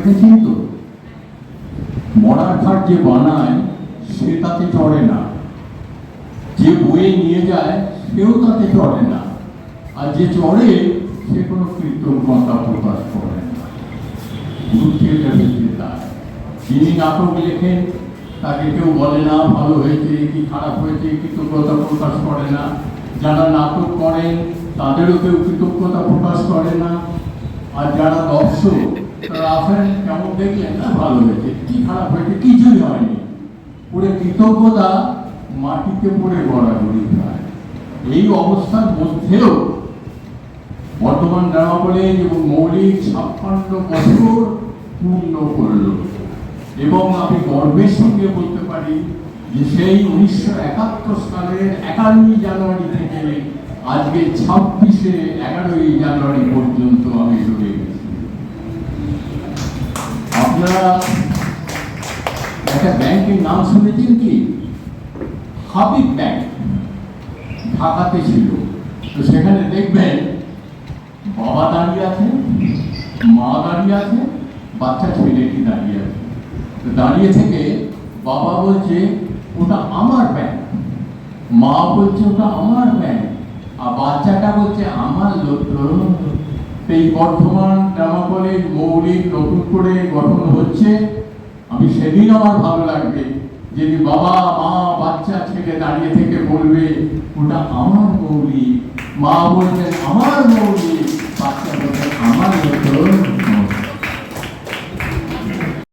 দেখেছি তো, মরার ঘাট যে বানায় সে তাতে চড়ে না, যে বয়ে নিয়ে যায় সেও তাতে চড়ে না, আর যে চড়ে সে কোনো কৃতজ্ঞতা প্রকাশ করে না। দুঃখের ভিত্তি তাই যিনি নাটক লেখেন তাকে কেউ বলে না ভালো হয়েছে কি খারাপ হয়েছে, কৃতজ্ঞতা প্রকাশ করে না। যারা নাটক করেন তাদেরও কেউ কৃতজ্ঞতা প্রকাশ করে না। আর যারা দর্শক তারা আসেন কেমন দেখলেন, না ভালো হয়েছে কি খারাপ হয়েছে কিছুই হয়নি, পুরো কৃতজ্ঞতা মাটিতে পড়ে গড়াগড়ি খায়। এই অবস্থার মধ্যেও বর্তমান ড্রামা কলেজ এবং মৌলিক 56 বছর পূর্ণ করল, এবং আমি গর্বের সঙ্গে বলতে পারি যে সেই 1971 সালের 11ই জানুয়ারি থেকে আজকে 11ই জানুয়ারি পর্যন্ত আমি রয়ে গেছি। আপনারা একটা ব্যাংকের নাম শুনেছেন কি? হাবিব ব্যাংক, ঢাকাতে ছিল। তো সেখানে দেখবেন বাবা দাঁড়িয়ে আছে, মা দাঁড়িয়ে আছে, বাচ্চা ছেলেটি দাঁড়িয়ে আছে। তো দাঁড়িয়ে থেকে বাবা বলছে ওটা আমার ব্যাংক, মা বলছে ওটা আমার ব্যাংক, আর বাচ্চাটা বলছে আমার লোক। এই বর্ধমান ড্রামা কলেজ মৌলিক নতুন করে গঠন হচ্ছে। আমি সেদিন আমার ভালো লাগবে যদি বাবা মা বাচ্চা ছেলে দাঁড়িয়ে থেকে বলবে ওটা আমার মৌলিক, মা বলছেন আমার মৌলিক, বাচ্চা বলছেন আমার লোক।